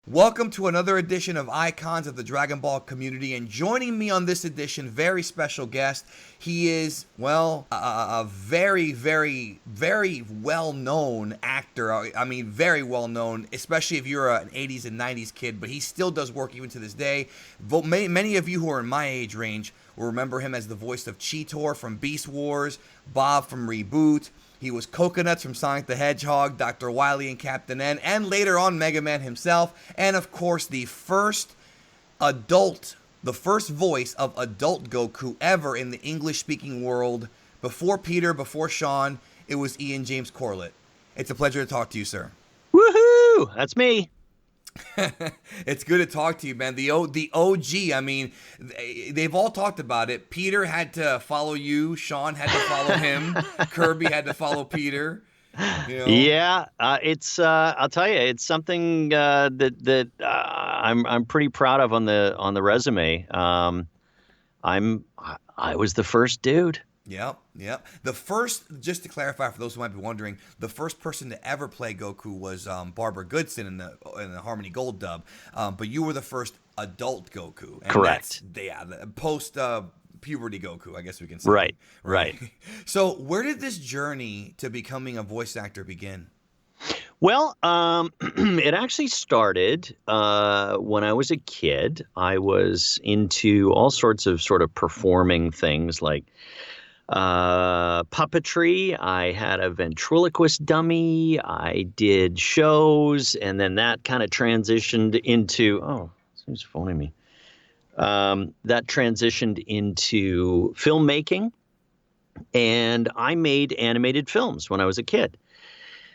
Welcome to another edition of Icons of the Dragon Ball community, and joining me on this edition, very special guest. He is, well, a very, very, very well-known actor. I mean, very well-known, especially if you're an 80s and 90s kid, but he still does work even to this day. Many of you who are in my age range will remember him as the voice of Cheetor from Beast Wars, Bob from Reboot. He was Coconuts from Sonic the Hedgehog, Dr. Wily and Captain N, and later on Mega Man himself, and of course the first voice of adult Goku ever in the English-speaking world. Before Peter, before Sean, it was Ian James Corlett. It's a pleasure to talk to you, sir. Woohoo! That's me. It's good to talk to you, man. The OG, I mean, they've all talked about it. Peter had to follow you. Sean had to follow him. Kirby had to follow Peter. You know? Yeah, it's. I'll tell you, it's something that I'm pretty proud of on the resume. I was the first dude. Yep. The first, just to clarify for those who might be wondering, the first person to ever play Goku was Barbara Goodson in the Harmony Gold dub. But you were the first adult Goku. And correct. The post puberty Goku, I guess we can say. Right. So where did this journey to becoming a voice actor begin? Well, it actually started when I was a kid. I was into all sorts of sort of performing things like puppetry. I had a ventriloquist dummy. I did shows, and then that kind of transitioned into who's phoning me? That transitioned into filmmaking, and I made animated films when I was a kid.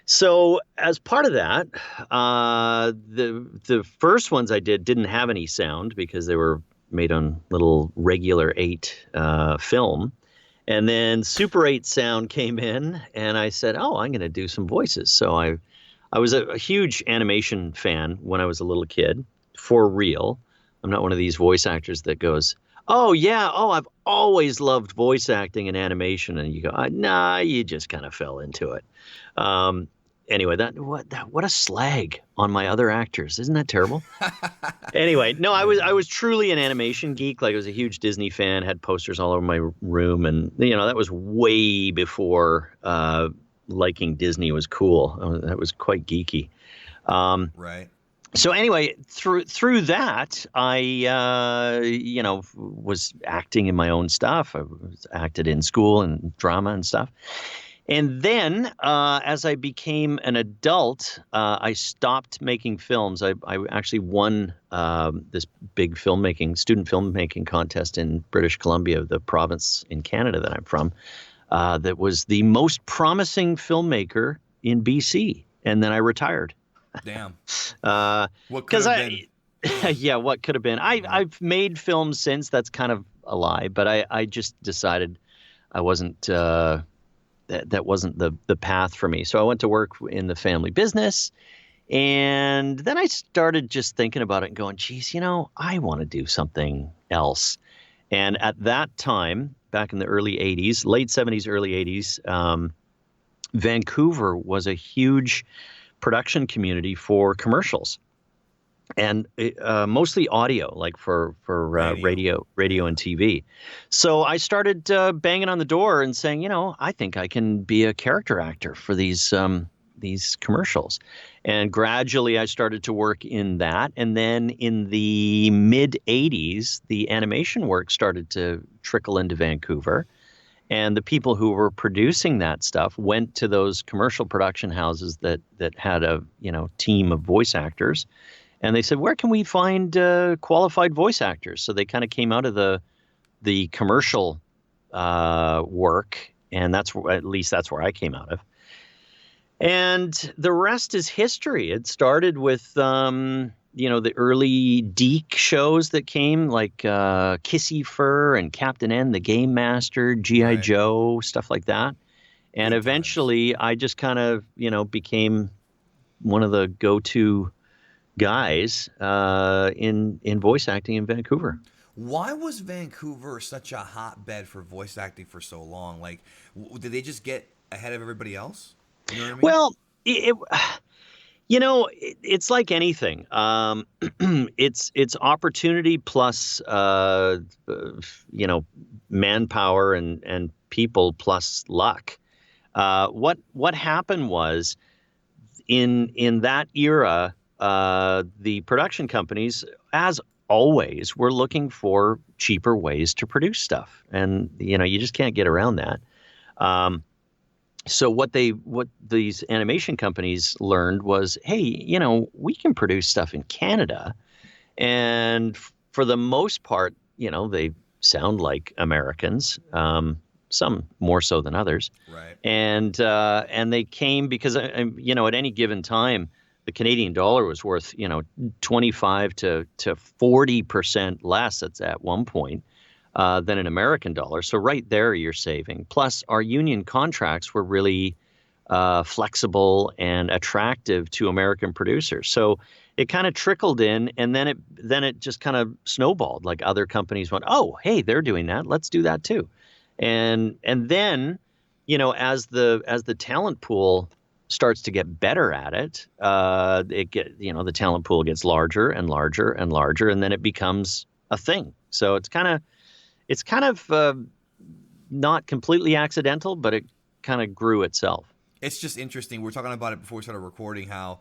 So as part of that, the first ones I didn't have any sound because they were made on little regular 8 film. And then Super 8 sound came in, and I said, I'm going to do some voices. So I was a huge animation fan when I was a little kid, for real. I'm not one of these voice actors that goes, I've always loved voice acting and animation. And you go, nah, you just kind of fell into it. Anyway, what a slag on my other actors. Isn't that terrible? Anyway, no, I was truly an animation geek. Like, I was a huge Disney fan, had posters all over my room. And, that was way before liking Disney was cool. That was quite geeky. Right. So anyway, through that, I, was acting in my own stuff. I was acted in school and drama and stuff. And then as I became an adult, I stopped making films. I actually won this big student filmmaking contest in British Columbia, the province in Canada that I'm from, that was the most promising filmmaker in BC. And then I retired. Damn. What could have been? Yeah, what could have been? I've made films since. That's kind of a lie. But I just decided I wasn't... that wasn't the path for me. So I went to work in the family business, and then I started just thinking about it and going, geez, I want to do something else. And at that time, back in the early 80s, late 70s, early 80s, Vancouver was a huge production community for commercials. And mostly audio, like for radio and TV. So I started banging on the door and saying, I think I can be a character actor for these commercials. And gradually I started to work in that. And then in the mid 80s, the animation work started to trickle into Vancouver. And the people who were producing that stuff went to those commercial production houses that had a team of voice actors. And they said, where can we find qualified voice actors? So they kind of came out of the commercial work, and that's where I came out of. And the rest is history. It started with the early Deke shows that came, like Kissy Fur and Captain N, the Game Master, G.I. Joe, stuff like that. And eventually, I just kind of became one of the go-to guys in voice acting in Vancouver. Why was Vancouver such a hotbed for voice acting for so long? Like, did they just get ahead of everybody else? You know what I mean? Well, It's like anything. It's opportunity plus, manpower and people plus luck. What happened was in that era, the production companies, as always, were looking for cheaper ways to produce stuff, and you just can't get around that. So what these animation companies learned was, hey, we can produce stuff in Canada, and for the most part, they sound like Americans, some more so than others. Right. And they came because at any given time, the Canadian dollar was worth 25 to 40% less at one point than an American dollar. So right there, you're saving. Plus, our union contracts were really flexible and attractive to American producers. So it kind of trickled in, and then it just kind of snowballed. Like other companies went, oh, hey, they're doing that. Let's do that too. And then, as the talent pool starts to get better at it, the talent pool gets larger and larger and larger, and then it becomes a thing. So it's kind of not completely accidental, but it kind of grew itself. It's just interesting. We were talking about it before we started recording, how,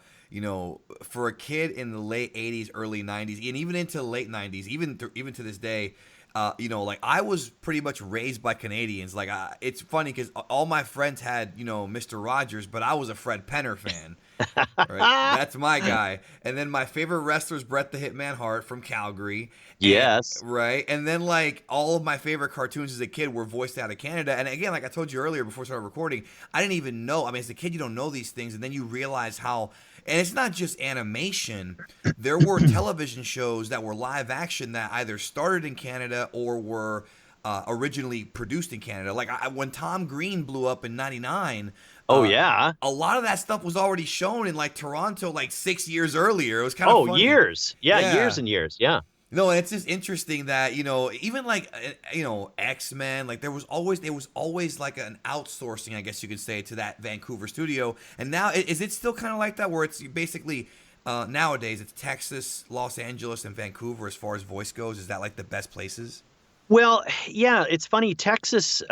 for a kid in the late 80s, early 90s, and even into the late 90s, even to this day, I was pretty much raised by Canadians. Like, it's funny because all my friends had, Mr. Rogers, but I was a Fred Penner fan. Right? That's my guy. And then my favorite wrestler is Bret the Hitman Hart from Calgary. Yes. Right. And then, like, all of my favorite cartoons as a kid were voiced out of Canada. And again, like I told you earlier before we started recording, I didn't even know. I mean, as a kid, you don't know these things. And then you realize how, and it's not just animation. There were television shows that were live action that either started in Canada or were originally produced in Canada. Like when Tom Green blew up in '99. Oh, yeah. A lot of that stuff was already shown in like Toronto like 6 years earlier. It was kind of funny. Years. Yeah, years and years. Yeah. No, and it's just interesting that, even like, X-Men, like there was always like an outsourcing, I guess you could say, to that Vancouver studio. And now, is it still kind of like that, where it's basically, nowadays, it's Texas, Los Angeles, and Vancouver as far as voice goes? Is that like the best places? Well, yeah, it's funny. Texas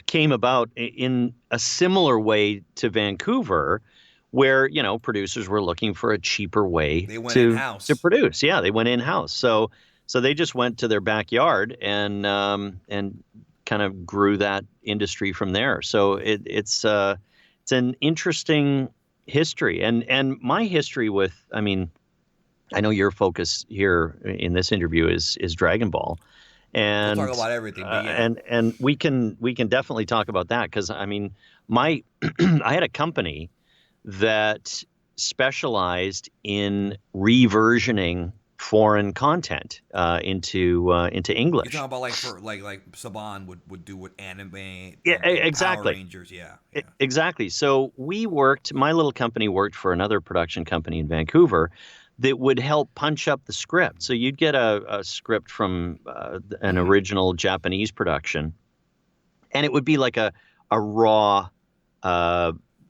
came about in a similar way to Vancouver, where, producers were looking for a cheaper way to produce. Yeah, they went in-house. So they just went to their backyard and kind of grew that industry from there. So it's an interesting history. And my history with, I mean, I know your focus here in this interview is Dragon Ball. And we'll talk about everything. But yeah. And we can definitely talk about that, because I mean, I had a company that specialized in reversioning foreign content into English. You're talking about like Saban would do with anime. Yeah, exactly. Power Rangers, yeah. Exactly. So my little company worked for another production company in Vancouver that would help punch up the script. So you'd get a script from an original Japanese production, and it would be like a raw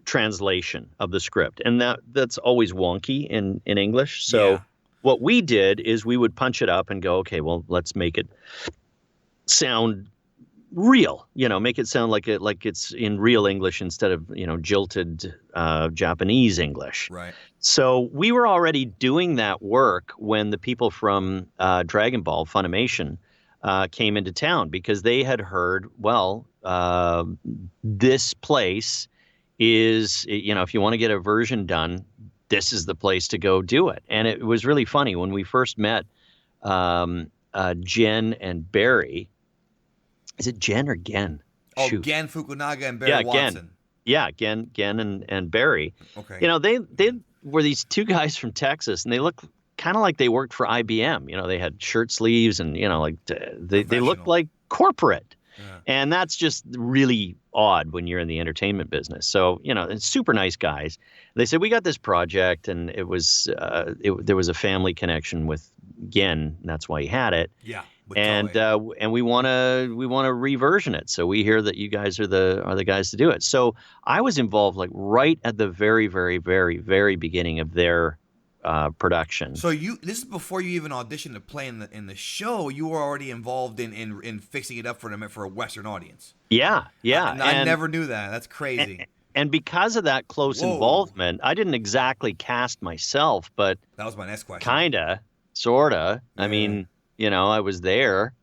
translation of the script, and that's always wonky in English. So what we did is we would punch it up and go, okay, well, let's make it sound real, make it sound like it's in real English instead of, jilted Japanese English. Right. So we were already doing that work when the people from Dragon Ball Funimation came into town, because they had heard, well, this place is, if you want to get a version done, this is the place to go do it. And it was really funny when we first met Jen and Barry. Is it Jen or Gen? Oh, Shoot. Gen Fukunaga and Barry Watson. Gen. Yeah, Gen and Barry. Okay. They were these two guys from Texas, and they looked kind of like they worked for IBM. They had shirt sleeves, and they looked like corporate. Yeah. And that's just really odd when you're in the entertainment business. So, it's super nice guys. They said, we got this project, and it was there was a family connection with Gen, and that's why he had it. Yeah. and we want to reversion it. So we hear that you guys are the guys to do it. So I was involved like right at the very, very, very, very beginning of their production. So this is before you even auditioned to play in the show. You were already involved in fixing it up for a Western audience. Yeah. I never knew that. That's crazy. And because of that close involvement, I didn't exactly cast myself, but that was my next question. Kinda, sorta. Yeah. I mean, I was there.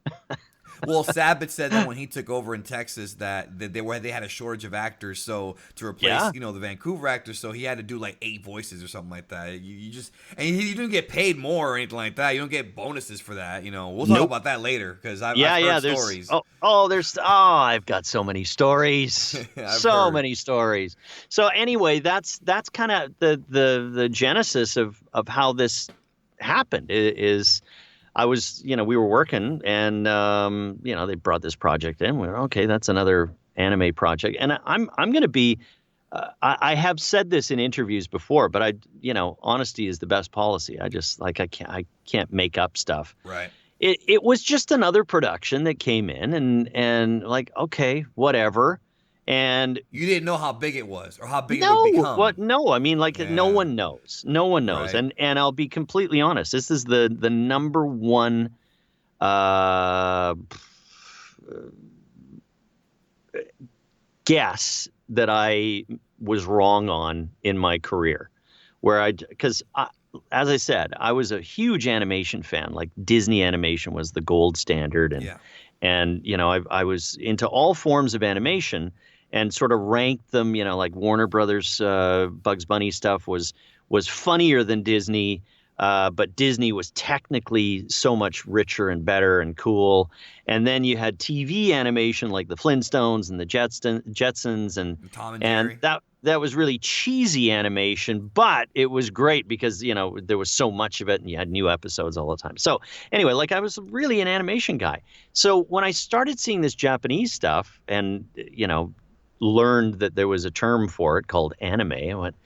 Well, Sabat said that when he took over in Texas that they had a shortage of actors, so to replace the Vancouver actors, so he had to do like 8 voices or something like that. You didn't get paid more or anything like that. You don't get bonuses for that. We'll talk about that later because I've heard stories. I've got so many stories, many stories. So anyway, that's kind of the genesis of how this happened. Is I was, we were working and, they brought this project in. We were, okay, that's another anime project. And I'm going to be, I have said this in interviews before, but honesty is the best policy. I just I can't make up stuff. Right. It was just another production that came in and like, okay, whatever. And you didn't know how big it was or how big it would become. No, I mean, no one knows. No one knows. Right. And I'll be completely honest. This is the number one guess that I was wrong on in my career, because as I said, I was a huge animation fan. Like Disney animation was the gold standard, and I was into all forms of animation. And sort of ranked them, like Warner Brothers, Bugs Bunny stuff was funnier than Disney, but Disney was technically so much richer and better and cool. And then you had TV animation like the Flintstones and the Jetsons and Tom and Jerry. And that was really cheesy animation, but it was great because there was so much of it and you had new episodes all the time. So anyway, I was really an animation guy. So when I started seeing this Japanese stuff and learned that there was a term for it called anime, I went,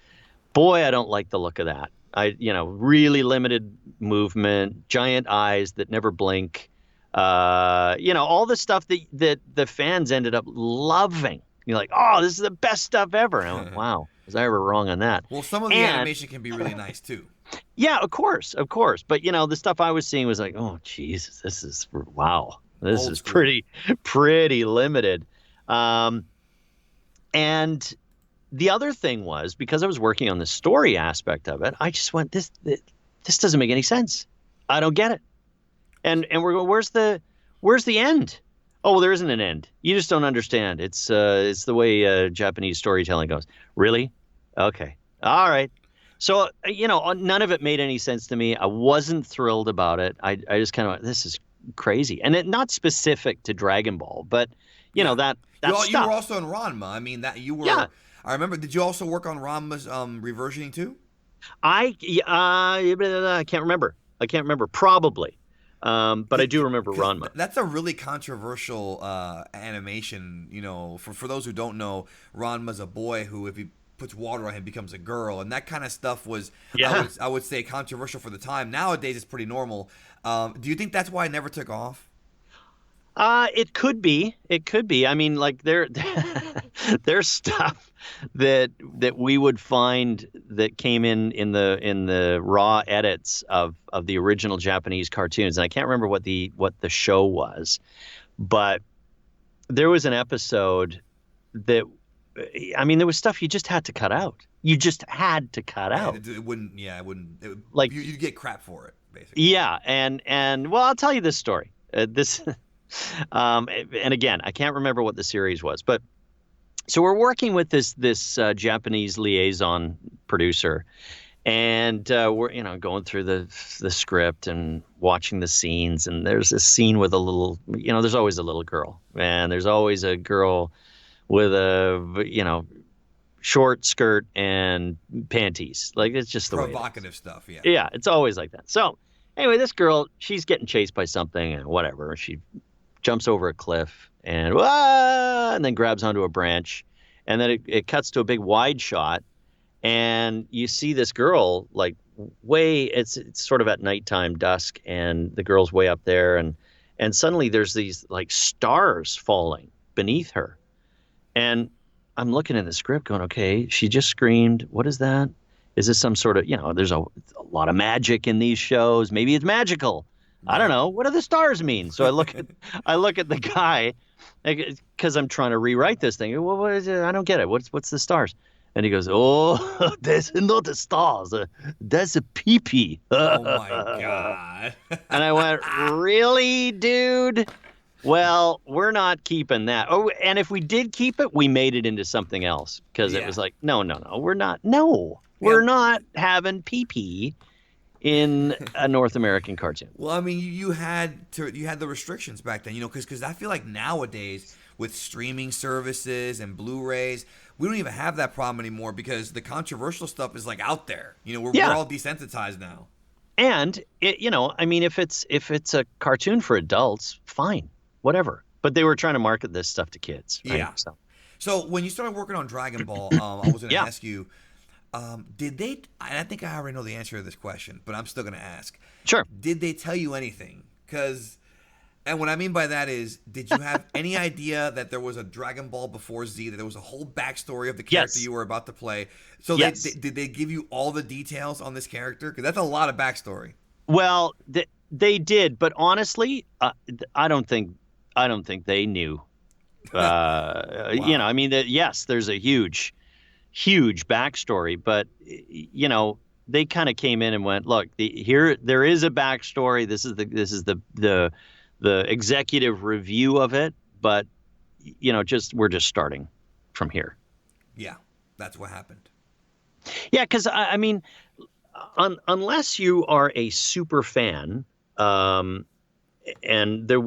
boy, I don't like the look of that. Really limited movement, giant eyes that never blink, all the stuff that the fans ended up loving. You're like, oh, this is the best stuff ever. And I went, wow, was I ever wrong on that? Well, some of the animation can be really nice too. Yeah, of course. But the stuff I was seeing was like, oh, Jesus, this is wow. This Old is school. pretty limited. And the other thing was, because I was working on the story aspect of it, I just went, this doesn't make any sense. I don't get it. And we're going, where's the end? Oh, well, there isn't an end. You just don't understand. It's the way Japanese storytelling goes. Really? Okay. All right. So, none of it made any sense to me. I wasn't thrilled about it. I just kind of went, this is crazy. And not specific to Dragon Ball, but, that stuff. You were also in Ranma. I mean, that you were. Yeah. I remember. Did you also work on Ranma's reversioning too? I can't remember. Probably. But I do remember Ranma. That's a really controversial animation. For those who don't know, Ranma's a boy who, if he puts water on him, becomes a girl, and that kind of stuff was, I would say, controversial for the time. Nowadays, it's pretty normal. Do you think that's why it never took off? It could be. I mean, there's stuff that we would find that came in the raw edits of the original Japanese cartoons, and I can't remember what the show was, but there was an episode that, I mean, there was stuff you just had to cut out. It wouldn't. You'd get crap for it, basically. Yeah, and well, I'll tell you this story. And again, I can't remember what the series was, but so we're working with this Japanese liaison producer, and we're going through the script and watching the scenes, and there's a scene with a little, there's always a little girl, and there's always a girl with a short skirt and panties. It's just the provocative stuff. Yeah, it's always like that. So anyway, this girl, she's getting chased by something and whatever. She jumps over a cliff and then grabs onto a branch. And then it cuts to a big wide shot. And you see this girl, it's sort of at nighttime, dusk, and the girl's way up there. And and suddenly there's these like stars falling beneath her. And I'm looking at the script going, okay, she just screamed. What is that? Is this some sort of, there's a lot of magic in these shows. Maybe it's magical. I don't Right. know. What do the stars mean? So I look at the guy, because I'm trying to rewrite this thing. What is it? I don't get it. What's the stars? And he goes, oh, there's not the stars. That's a pee-pee. Oh my God. And I went, really, dude? Well, we're not keeping that. Oh, and if we did keep it, we made it into something else, because it was like, no, we're not. No, we're not having pee-pee in a North American cartoon. Well, I mean, you had the restrictions back then, because I feel like nowadays with streaming services and Blu-rays, we don't even have that problem anymore because the controversial stuff is like out there. We're all desensitized now. And I mean, if it's a cartoon for adults, fine, whatever. But they were trying to market this stuff to kids. Right? Yeah. So when you started working on Dragon Ball, I was going to ask you, did they? And I think I already know the answer to this question, but I'm still going to ask. Sure. Did they tell you anything? And what I mean by that is, did you have any idea that there was a Dragon Ball before Z, that there was a whole backstory of the character you were about to play? So did they give you all the details on this character? Because that's a lot of backstory. Well, they did, but honestly, I don't think they knew. Wow. I mean, yes, there's a huge backstory, but they kind of came in and went, look, there is a backstory. This is the executive review of it, but we're just starting from here. Yeah, that's what happened. Yeah, because I mean, unless you are a super fan, and there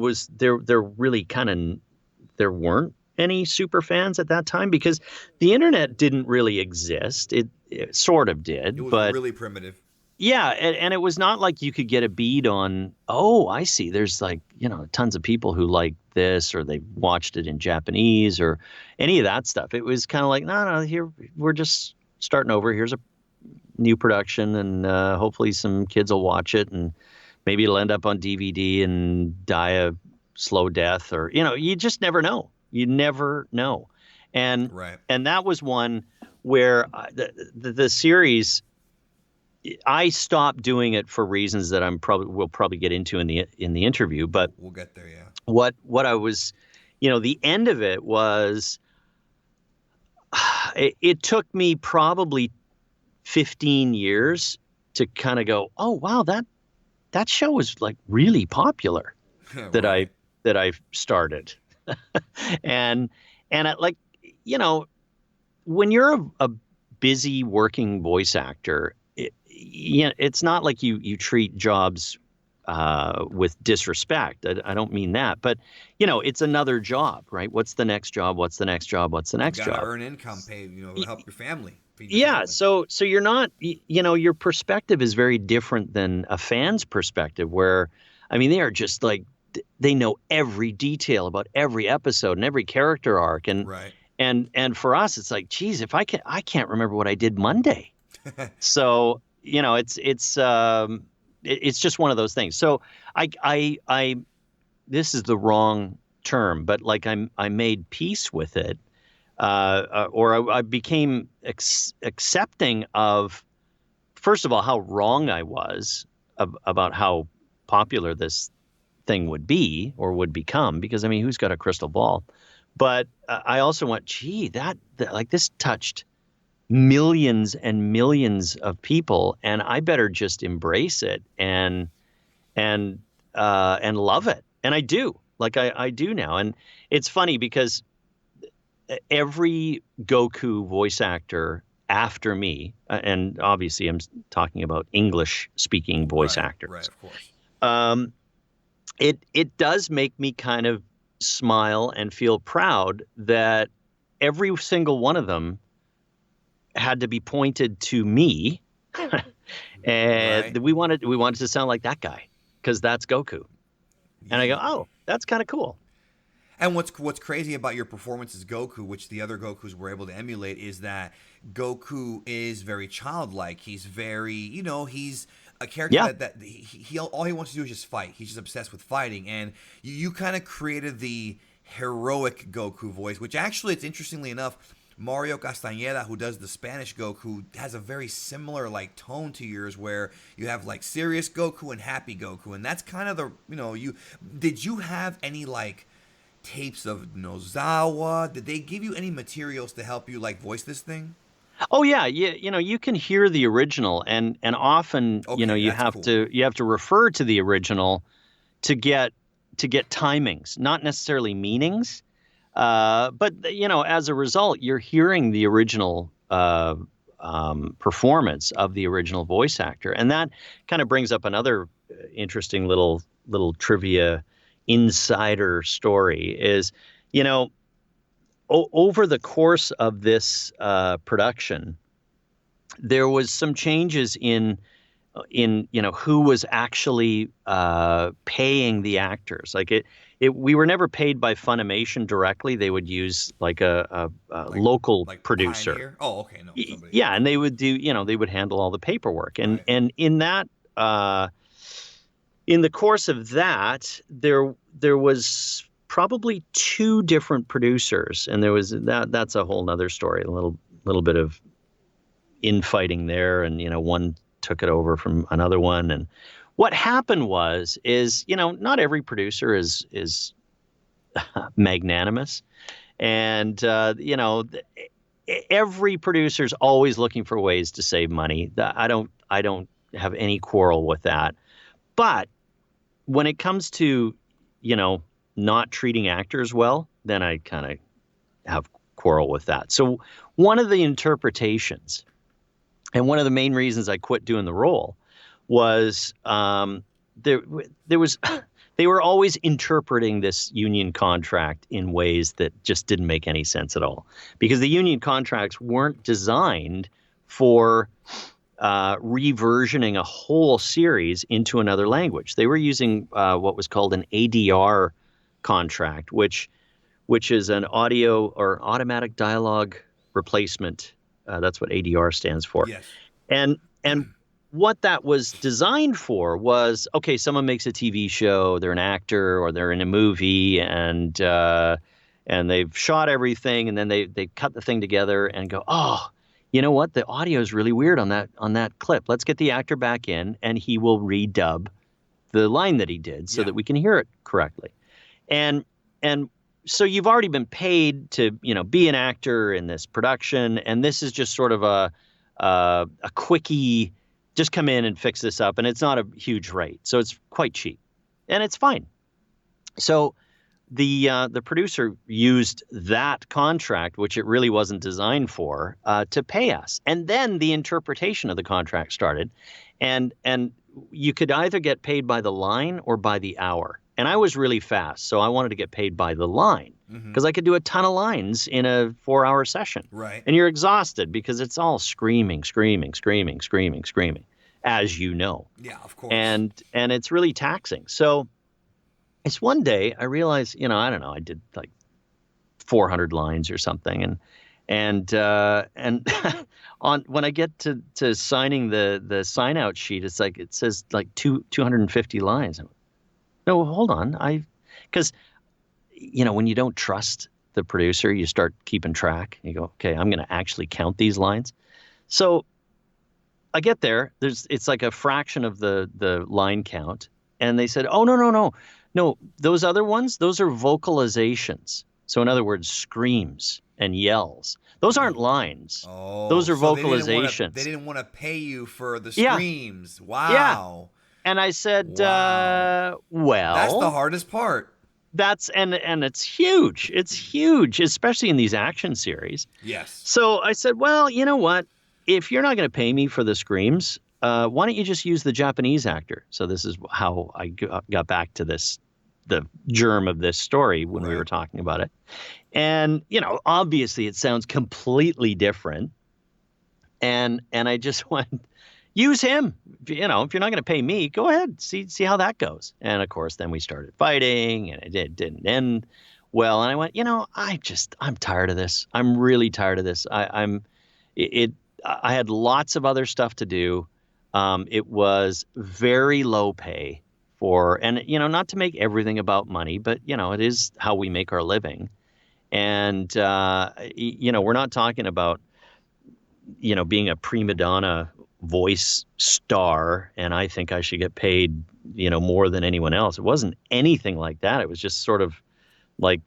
weren't any super fans at that time because the internet didn't really exist. It sort of did. It was but really primitive. Yeah, and it was not like you could get a bead on, oh, I see, there's like, tons of people who like this, or they watched it in Japanese or any of that stuff. It was kind of like, no, here we're just starting over. Here's a new production, and hopefully some kids will watch it, and maybe it'll end up on DVD and die a slow death, or, you just never know. You never know. And right. And that was one where the series, I stopped doing it for reasons that we'll probably get into in the interview, but we'll get there. Yeah. What I was, the end of it was, it took me probably 15 years to kind of go, oh wow, that show was like really popular that right. I started, and when you're a busy working voice actor, it's not like you treat jobs with disrespect. I don't mean that, but it's another job, right? What's the next job? What's the next job? What's the next job? You gotta earn income, pay, help your family. Yeah. So you're not, your perspective is very different than a fan's perspective, where, I mean, they are just like, they know every detail about every episode and every character arc. And, right. and for us, it's like, geez, I can't remember what I did Monday. So, it's just one of those things. So I this is the wrong term, but like I made peace with it, or I became accepting of, first of all, how wrong I was about how popular this thing would be or would become, because I mean, who's got a crystal ball? But I also went, gee, that like this touched millions and millions of people, and I better just embrace it and love it. And I do, like I do now. And it's funny because every Goku voice actor after me, and obviously I'm talking about English speaking voice actors. Right, of course. It does make me kind of smile and feel proud that every single one of them had to be pointed to me, and right. we wanted to sound like that guy because that's Goku. And I go, oh, that's kind of cool. And what's crazy about your performance as Goku, which the other Gokus were able to emulate, is that Goku is very childlike. He's very, he's a character Yeah. that he all he wants to do is just fight. He's just obsessed with fighting, and you kind of created the heroic Goku voice, which actually, it's interestingly enough, Mario Castañeda, who does the Spanish Goku, has a very similar like tone to yours, where you have like serious Goku and happy Goku, and that's kind of the did you have any like tapes of Nozawa? Did they give you any materials to help you like voice this thing? Oh yeah, you can hear the original, and often Okay, you that's have cool. to refer to the original to get timings, not necessarily meanings. But as a result, you're hearing the original performance of the original voice actor, and that kind of brings up another interesting little trivia insider story. Is over the course of this production, there was some changes in who was actually paying the actors. Like we were never paid by Funimation directly. They would use like a local producer. Pioneer? Oh, okay, no, somebody. Yeah, and they would they would handle all the paperwork. And Right. and in that in the course of that, there was probably two different producers, and there was that's a whole nother story. A little bit of infighting there, and one took it over from another one. And what happened is not every producer is magnanimous, and every producer's always looking for ways to save money. I don't have any quarrel with that. But when it comes to not treating actors well, then I kind of have quarrel with that. So one of the interpretations, and one of the main reasons I quit doing the role, was there was they were always interpreting this union contract in ways that just didn't make any sense at all, because the union contracts weren't designed for reversioning a whole series into another language. They were using what was called an ADR contract, which is an audio or automatic dialogue replacement. That's what ADR stands for. Yes. And what that was designed for was, okay, someone makes a TV show, they're an actor or they're in a movie, and they've shot everything, and then they cut the thing together and go, oh, you know what? The audio is really weird on that clip. Let's get the actor back in, and he will redub the line that he did so that we can hear it correctly. And so you've already been paid to be an actor in this production, and this is just sort of a quickie, just come in and fix this up, and it's not a huge rate, so it's quite cheap, and it's fine. So the producer used that contract, which it really wasn't designed for, to pay us. And then the interpretation of the contract started, and you could either get paid by the line or by the hour. And I was really fast, so I wanted to get paid by the line, because I could do a ton of lines in a 4-hour session. Right. And you're exhausted because it's all screaming, as you know. Yeah, of course. And it's really taxing. So it's one day I realized, I don't know, I did like 400 lines or something, and on when I get to signing the sign out sheet, it's like it says like 250 lines. No, hold on. Because when you don't trust the producer, you start keeping track. You go, okay, I'm going to actually count these lines. So I get there. It's like a fraction of the line count, and they said, oh no, those other ones, those are vocalizations. So in other words, screams and yells. Those aren't lines. Oh, those are so vocalizations. They didn't want to pay you for the Yeah. screams. Wow. And I said, Wow. well, That's the hardest part. That's and it's huge. It's huge, especially in these action series. Yes. So I said, well, you know what? If you're not going to pay me for the screams, why don't you just use the Japanese actor? So this is how I got back to the germ of this story when we were talking about it. And, obviously it sounds completely different. And I just went, use him. If you're not going to pay me, go ahead, see how that goes. And of course, then we started fighting, and it didn't end well. And I went, I'm tired of this. I'm really tired of this. I had lots of other stuff to do. It was very low pay and not to make everything about money, but it is how we make our living. And we're not talking about being a prima donna voice star, and I think I should get paid more than anyone else. It wasn't anything like that. It was just sort of like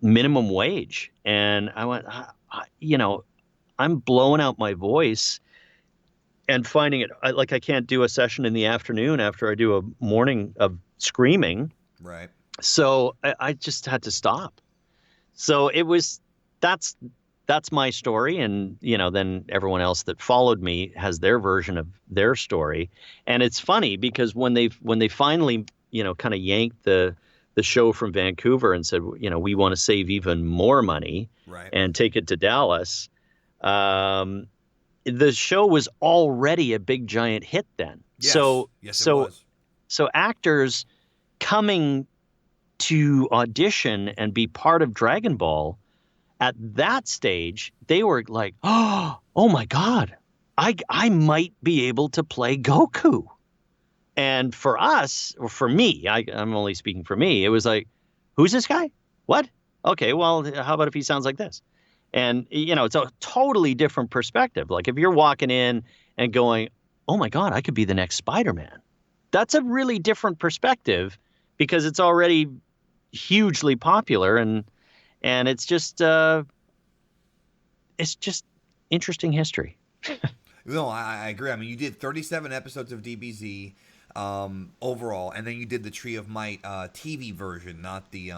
minimum wage. And I went, I'm blowing out my voice and finding it like I can't do a session in the afternoon after I do a morning of screaming. Right. So I just had to stop. So that's my story. And, then everyone else that followed me has their version of their story. And it's funny because when they finally, kind of yanked the show from Vancouver and said, we want to save even more money, right, and take it to Dallas. The show was already a big giant hit then. Yes. Yes, it was. So actors coming to audition and be part of Dragon Ball at that stage, they were like, oh my God, I might be able to play Goku. And for us, or for me, I'm only speaking for me, it was like, who's this guy? What? Okay, well, how about if he sounds like this? And, it's a totally different perspective. Like if you're walking in and going, oh my God, I could be the next Spider-Man. That's a really different perspective because it's already hugely popular, and it's just interesting history. No, I agree. I mean, you did 37 episodes of DBZ overall, and then you did the Tree of Might TV version, not the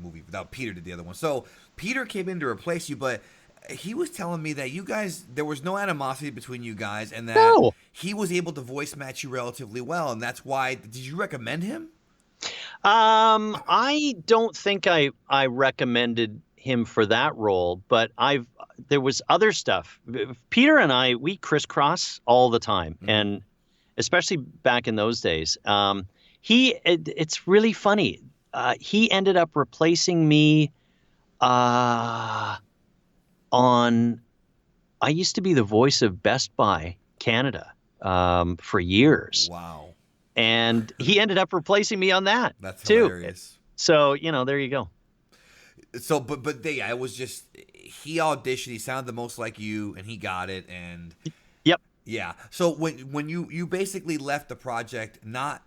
movie. Without Peter did the other one. So Peter came in to replace you, but he was telling me that you guys, there was no animosity between you guys, and that he was able to voice match you relatively well, and that's why. Did you recommend him? I don't think I recommended him for that role, but there was other stuff. Peter and we crisscross all the time, and especially back in those days. It's really funny. He ended up replacing me I used to be the voice of Best Buy Canada for years. Wow. And he ended up replacing me on that. That's too. Hilarious. So, there you go. So, but yeah, it was just, he auditioned, he sounded the most like you, and he got it, and... Yep. Yeah. So when you basically left the project,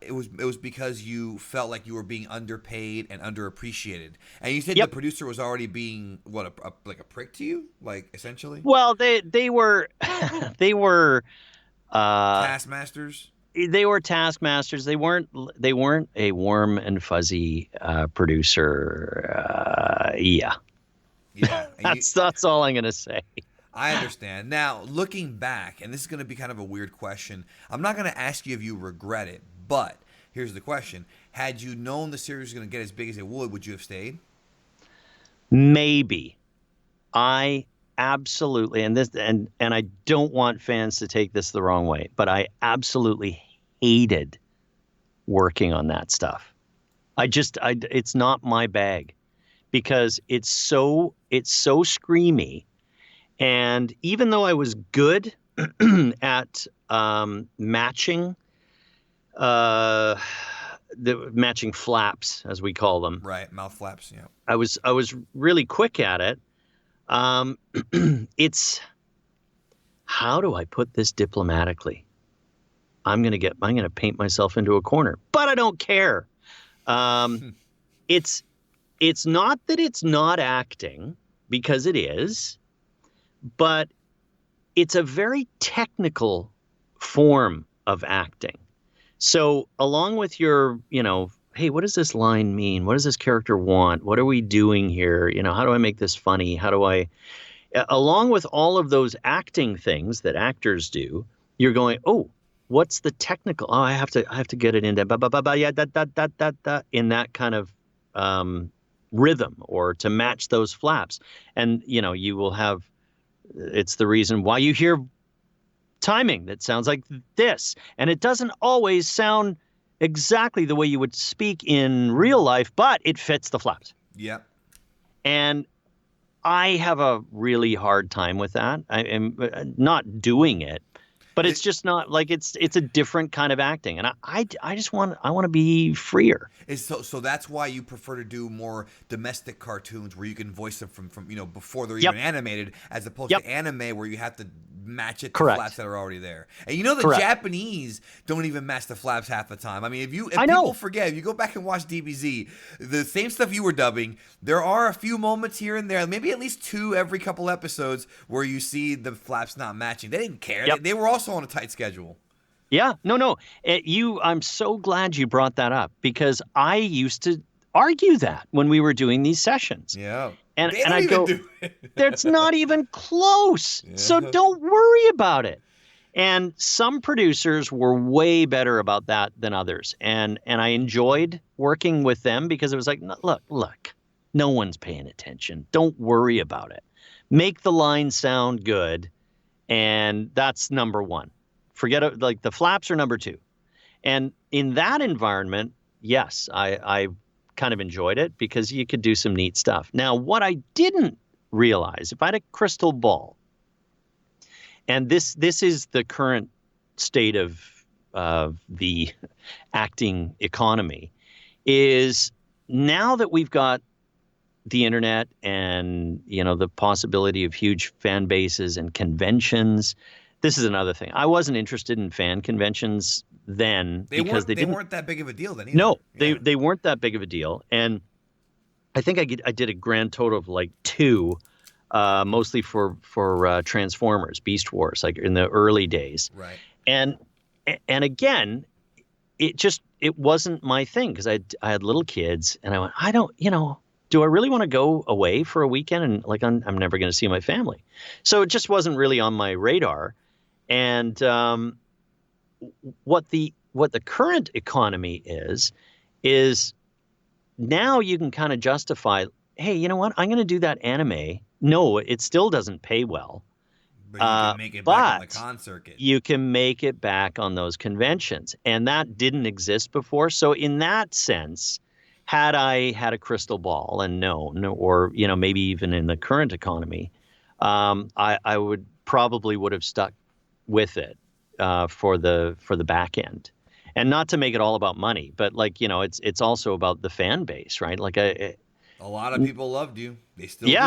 it was because you felt like you were being underpaid and underappreciated, and you said the producer was already being like a prick to you, like essentially. Well, they were taskmasters. They were taskmasters. They weren't a warm and fuzzy producer. Yeah. That's all I'm gonna say. I understand. Now, looking back, and this is going to be kind of a weird question. I'm not going to ask you if you regret it, but here's the question. Had you known the series was going to get as big as it would you have stayed? Maybe. I absolutely, and I don't want fans to take this the wrong way, but I absolutely hated working on that stuff. It's not my bag because it's so screamy. And even though I was good at matching matching flaps, as we call them, right, mouth flaps, yeah, I was really quick at it. It's, how do I put this diplomatically? I'm gonna paint myself into a corner, but I don't care. It's not that it's not acting, because it is. But it's a very technical form of acting. So along with your, hey, what does this line mean? What does this character want? What are we doing here? How do I make this funny? Along with all of those acting things that actors do, you're going, oh, what's the technical? Oh, I have to get it into in that kind of rhythm, or to match those flaps. And, you will have, it's the reason why you hear timing that sounds like this. And it doesn't always sound exactly the way you would speak in real life, but it fits the flaps. Yep. And I have a really hard time with that. I am not doing it, But it's just not like it's a different kind of acting, and I just want to be freer. So that's why you prefer to do more domestic cartoons where you can voice them from before they're Yep. even animated, as opposed Yep. to anime where you have to match it to Correct. flaps that are already there. And the Correct. Japanese don't even match the flaps half the time. I mean, if I know. people forget, if you go back and watch DBZ, the same stuff you were dubbing, there are a few moments here and there, maybe at least 2 every couple episodes, where you see the flaps not matching. They didn't care. Yep. They were also on a tight schedule. Yeah, no. I'm so glad you brought that up, because I used to argue that when we were doing these sessions. Yeah. And They don't I even go, do it. that's not even close. Yeah. So don't worry about it. And some producers were way better about that than others. And I enjoyed working with them, because it was like, look, no one's paying attention. Don't worry about it. Make the line sound good. And that's number one. Forget it. Like, the flaps are number 2. And in that environment, yes, I kind of enjoyed it, because you could do some neat stuff. Now, what I didn't realize, if I had a crystal ball, and this is the current state of the acting economy, is now that we've got the internet and, the possibility of huge fan bases and conventions. This is another thing. I wasn't interested in fan conventions then, because they weren't that big of a deal then either. No, Yeah. they weren't that big of a deal. And I think I did a grand total of like 2, mostly for Transformers, Beast Wars, like in the early days. Right. And again, it wasn't my thing, because I had little kids, and I went, I don't, do I really want to go away for a weekend, and like I'm never going to see my family? So it just wasn't really on my radar. And what the current economy is now you can kind of justify, hey, you know what? I'm going to do that anime. No, it still doesn't pay well. But you can make it back on the con circuit. You can make it back on those conventions. And that didn't exist before. So in that sense, had I had a crystal ball and or, maybe even in the current economy, I would have stuck with it for the back end. And not to make it all about money, but it's also about the fan base, right? Like a lot of people loved you. They still do.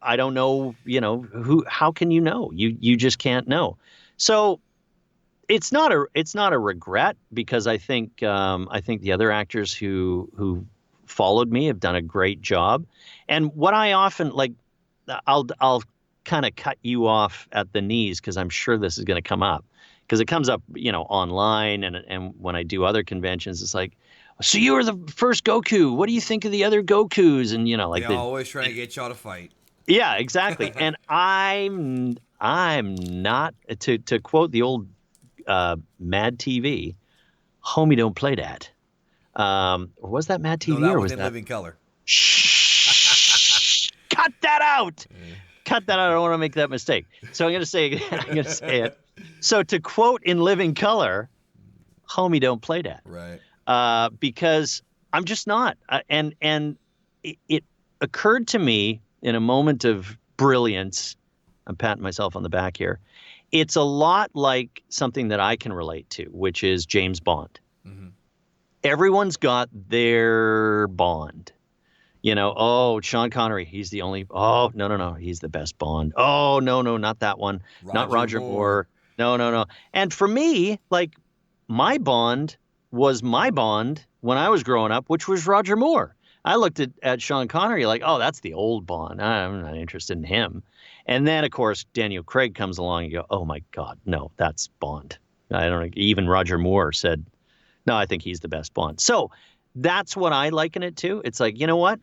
I don't know, how can you know? You just can't know. So it's not a regret, because I think the other actors who followed me have done a great job. And what I often I'll kind of cut you off at the knees, because I'm sure this is going to come up, because it comes up, online, and when I do other conventions, it's like, so you were the first Goku. What do you think of the other Gokus? And they're always trying to get y'all to fight. Yeah, exactly. And I'm not, to quote the old Mad TV, homie, don't play that. Or was that Mad TV? No, that or was was in Living Color. Shh! Cut that out. Cut that out. I don't want to make that mistake. So I'm going to say it. So to quote in Living Color, homie, don't play that. Right. Because I'm just not. And it occurred to me in a moment of brilliance. I'm patting myself on the back here. It's a lot like something that I can relate to, which is James Bond. Mm-hmm. Everyone's got their Bond. Sean Connery, he's the only. Oh, no, he's the best Bond. Oh, no, not that one. Not Roger Moore. No. And for me, like, my Bond was my Bond when I was growing up, which was Roger Moore. I looked at Sean Connery like, oh, that's the old Bond. I'm not interested in him. And then, of course, Daniel Craig comes along and you go, oh, my God, no, that's Bond. I don't know. Even Roger Moore said, no, I think he's the best Bond. So that's what I liken it to. It's like, you know what?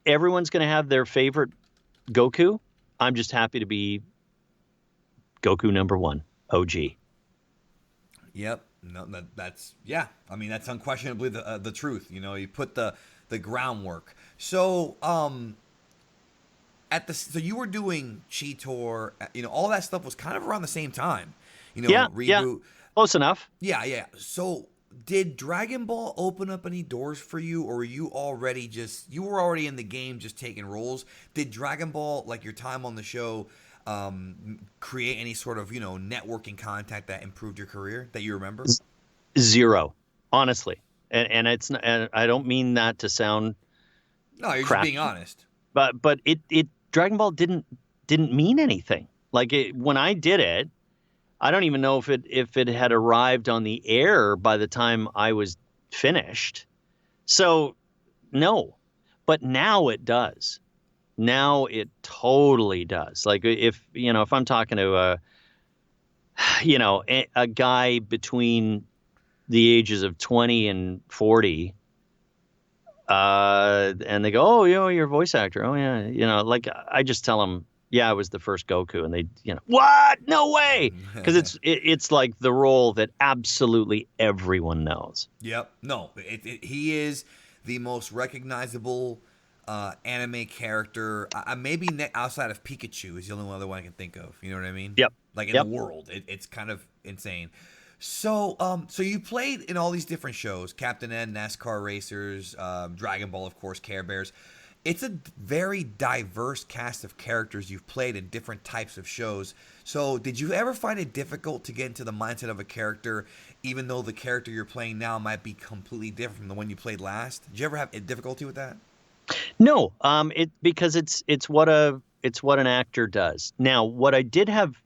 Everyone's going to have their favorite Goku. I'm just happy to be Goku number 1, OG. Yep. No, that's yeah. I mean, that's unquestionably the truth. You put the groundwork. So so you were doing Cheetor. All that stuff was kind of around the same time. Reboot. Yeah. Close enough. Yeah. So did Dragon Ball open up any doors for you, or were you already in the game, just taking roles? Did Dragon Ball, like your time on the show, create any sort of networking contact that improved your career that you remember? Zero, honestly, and it's not, and I don't mean that to sound No, you're just being crappy, honest. but it Dragon Ball didn't mean anything. Like when I did it, I don't even know if it had arrived on the air by the time I was finished. So no, but now it does. Now it totally does. Like if I'm talking to a guy between the ages of 20 and 40, and they go, oh, you're a voice actor. Oh yeah. Like I just tell them, yeah, I was the first Goku, and they, what? No way. Because it's like the role that absolutely everyone knows. Yep. No, he is the most recognizable anime character. Maybe outside of Pikachu is the only other one I can think of. You know what I mean? Yep. Like in the world, it's kind of insane. So, so you played in all these different shows: Captain N, NASCAR racers, Dragon Ball, of course, Care Bears. It's a very diverse cast of characters you've played in different types of shows. So did you ever find it difficult to get into the mindset of a character, even though the character you're playing now might be completely different from the one you played last? Did you ever have difficulty with that? No, because it's what an actor does. Now, what I did have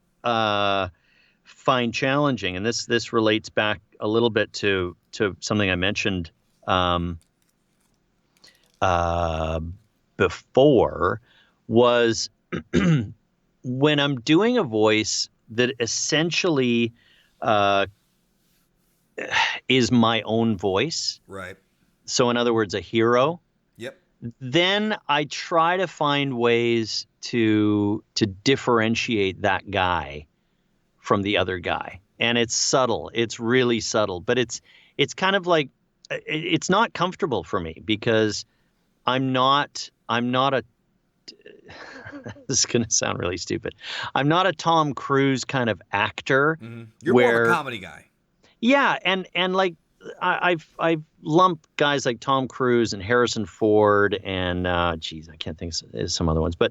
find challenging, and this relates back a little bit to something I mentioned before, was when I'm doing a voice that essentially is my own voice. Right. So in other words, a hero. Yep. Then I try to find ways to differentiate that guy from the other guy. And it's subtle. It's really subtle. But it's kind of like, it's not comfortable for me because I'm not a this is going to sound really stupid. I'm not a Tom Cruise kind of actor. Mm-hmm. You're more of a comedy guy. Yeah, and like I've lumped guys like Tom Cruise and Harrison Ford and I can't think of some other ones, but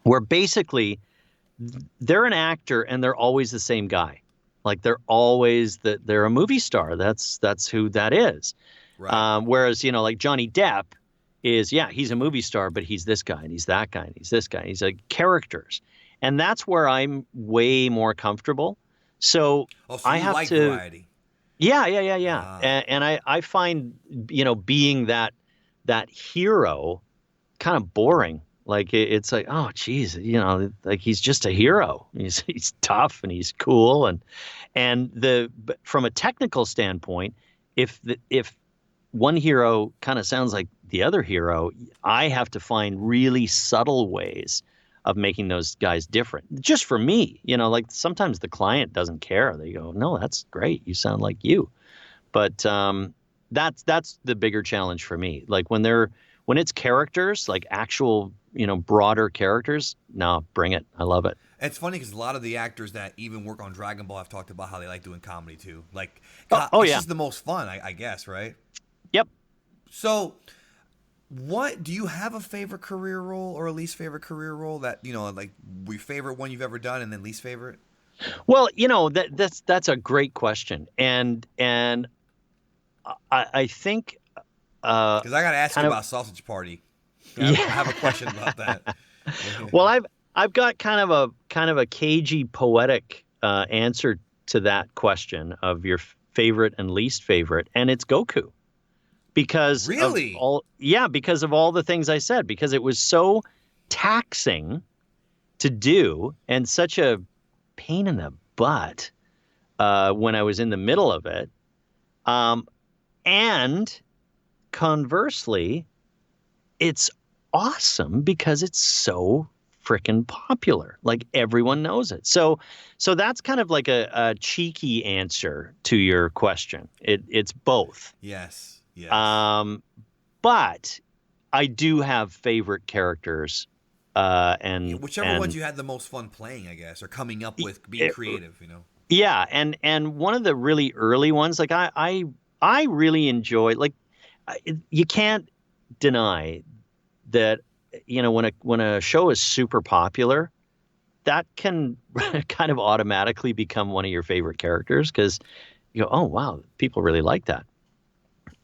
where basically they're an actor and they're always the same guy. Like they're a movie star. That's who that is. Right. Whereas like Johnny Depp is, he's a movie star, but he's this guy and he's that guy and he's this guy. He's like characters. And that's where I'm way more comfortable. So, I have like to variety. Yeah. And I find, being that hero kind of boring. Like it's like, oh geez, like he's just a hero. He's tough and he's cool. But from a technical standpoint, if one hero kind of sounds like the other hero, I have to find really subtle ways of making those guys different. Just for me, like sometimes the client doesn't care. They go, no, that's great. You sound like you. But that's the bigger challenge for me. Like when it's characters, like actual, broader characters, no, bring it. I love it. It's funny because a lot of the actors that even work on Dragon Ball have talked about how they like doing comedy too. Like, it's just the most fun, I guess, right? Yep. So, what do you have a favorite career role or a least favorite career role that like your favorite one you've ever done and then least favorite? Well, that's a great question, and I think because I got to ask you about Sausage Party. I have a question about that. Well, I've got kind of a cagey poetic answer to that question of your favorite and least favorite, and it's Goku. Because really? Because of all the things I said, because it was so taxing to do and such a pain in the butt when I was in the middle of it. And conversely, it's awesome because it's so freaking popular. Like everyone knows it. So that's kind of like a cheeky answer to your question. It's both. Yes. Yes. But I do have favorite characters, and whichever ones you had the most fun playing, I guess, or coming up with, being creative, Yeah, and one of the really early ones, like I really enjoy. Like, you can't deny that when a show is super popular, that can kind of automatically become one of your favorite characters because you go, oh wow, people really like that.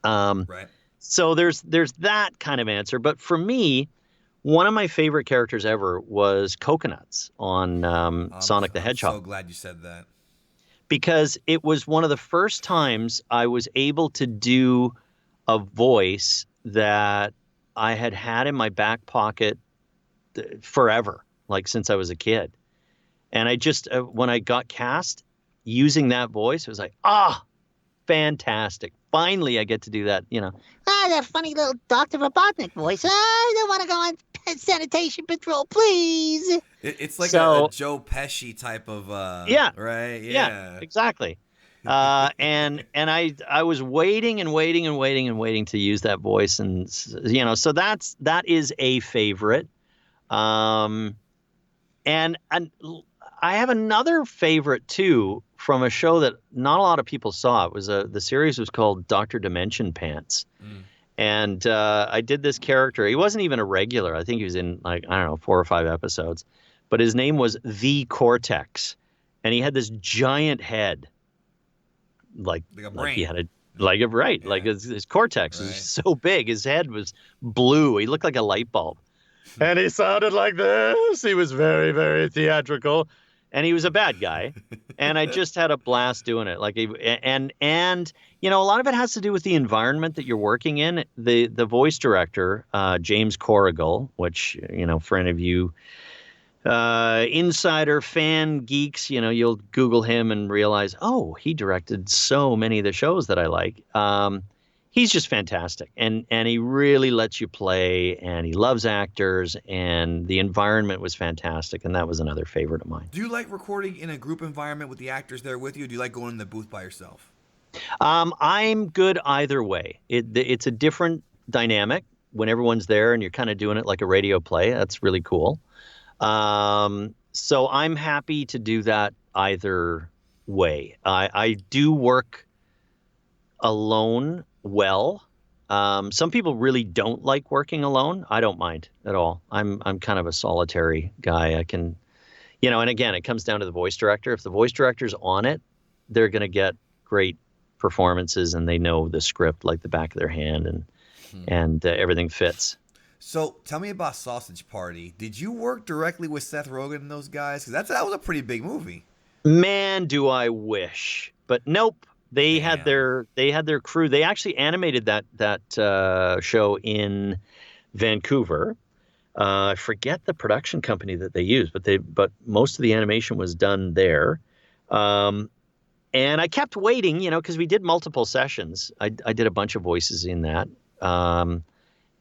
Right. So there's that kind of answer. But for me, one of my favorite characters ever was Coconuts on Sonic the Hedgehog. I'm so glad you said that. Because it was one of the first times I was able to do a voice that I had in my back pocket forever, like since I was a kid. And I just, when I got cast using that voice, it was like, fantastic. Finally, I get to do that, that funny little Dr. Robotnik voice. I don't want to go on sanitation patrol, please. It's like a Joe Pesci type of, yeah, right? Yeah, exactly. And I was waiting to use that voice. And, so that is a favorite. And I have another favorite too from a show that not a lot of people saw. It was the series was called Dr. Dimension Pants. And I did this character. He wasn't even a regular. I think he was in 4 or 5 episodes. But his name was The Cortex. And he had this giant head. Like a brain. He had like his cortex was so big. His head was blue. He looked like a light bulb. And he sounded like this. He was very, very theatrical. And he was a bad guy. And I just had a blast doing it. And a lot of it has to do with the environment that you're working in. The voice director, James Corrigal, which, for any of you insider fan geeks, you'll Google him and realize, oh, he directed so many of the shows that I like. He's just fantastic. And he really lets you play, and he loves actors, and the environment was fantastic. And that was another favorite of mine. Do you like recording in a group environment with the actors there with you? Or do you like going in the booth by yourself? I'm good either way. It's a different dynamic when everyone's there and you're kind of doing it like a radio play. That's really cool. So I'm happy to do that either way. I do work alone well. Some people really don't like working alone. I don't mind at all. I'm kind of a solitary guy. I can, and again, it comes down to the voice director. If the voice director's on it, they're going to get great performances, and they know the script like the back of their hand, and everything fits. So tell me about Sausage Party. Did you work directly with Seth Rogen and those guys? Because that was a pretty big movie. Man, do I wish. But nope. They had their crew. They actually animated that show in Vancouver. I forget the production company that they used, but most of the animation was done there. And I kept waiting, because we did multiple sessions. I did a bunch of voices in that.